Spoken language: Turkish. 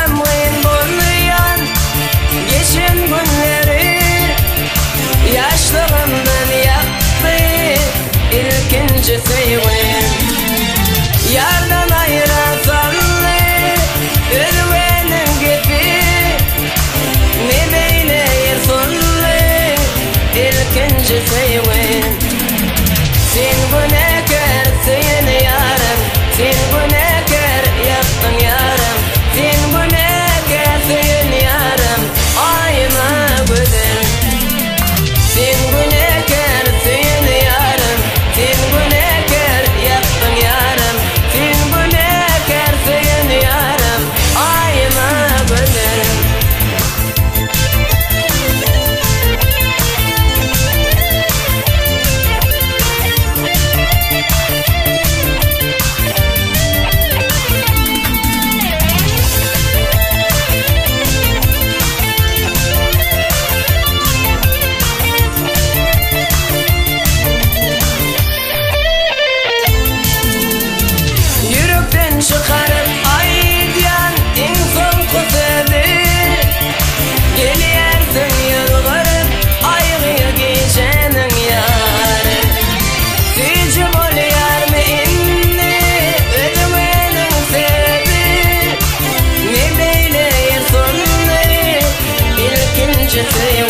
hem kıyın bulmayan geçen günleri yaşlığımdan yaktı ilkinci sevgim. Yardan ayırasanlı özvenin gibi ne beyleyir sonlu ilkinci sevgim. Sen günahkar sen yarım, sen günahkar yaptın yarım, sen günahkar sen yarım, ayma güzel. Sen günahkar sen yarım, sen günahkar yaptın yarım, sen günahkar sen yarım, ayma güzel. Yürekten çıkarıp aydiyan insan kutudur. Geliyersin yılgırıp aygıya geçenin yarı. Sücü bol yar mı inni özümünün sebebi ne beyleyir sonları ilkinci sevgi.